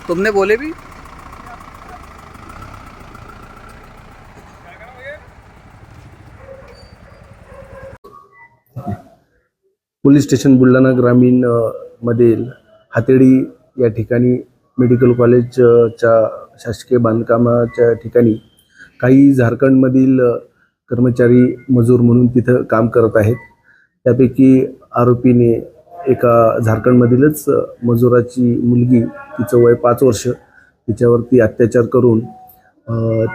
तुमने बोले भी। पोलीस स्टेशन बुलढाणा ग्रामीण मधील हातेडी या ठिकाणी मेडिकल कॉलेजच्या शासकीय बांधकामाच्या ठिकाणी काही झारखंडमधील कर्मचारी मजूर म्हणून तिथं काम करत आहेत। त्यापैकी आरोपीने एका झारखंडमधीलच मजुराची मुलगी, तिचं वय 5 वर्ष, तिच्यावरती अत्याचार करून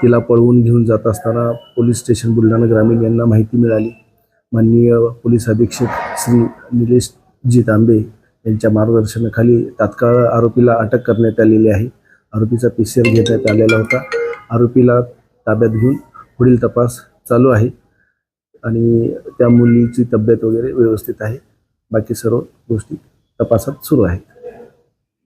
तिला पळवून घेऊन जात असताना पोलीस स्टेशन बुलढाणा ग्रामीण यांना माहिती मिळाली। माननीय पोलीस अधीक्षक श्री निलेश जी तांबे यांच्या मार्गदर्शनाखाली तात्काळ आरोपीला अटक करण्यात आलेली आहे। आरोपीचा PCR घेण्यात आलेला होता। आरोपीला ताब्यात घेऊन पुढील तपास चालू आहे आणि त्या मुलीची तब्येत वगैरे व्यवस्थित आहे। बाकी सर्व गोष्टी तपासात सुरू आहेत।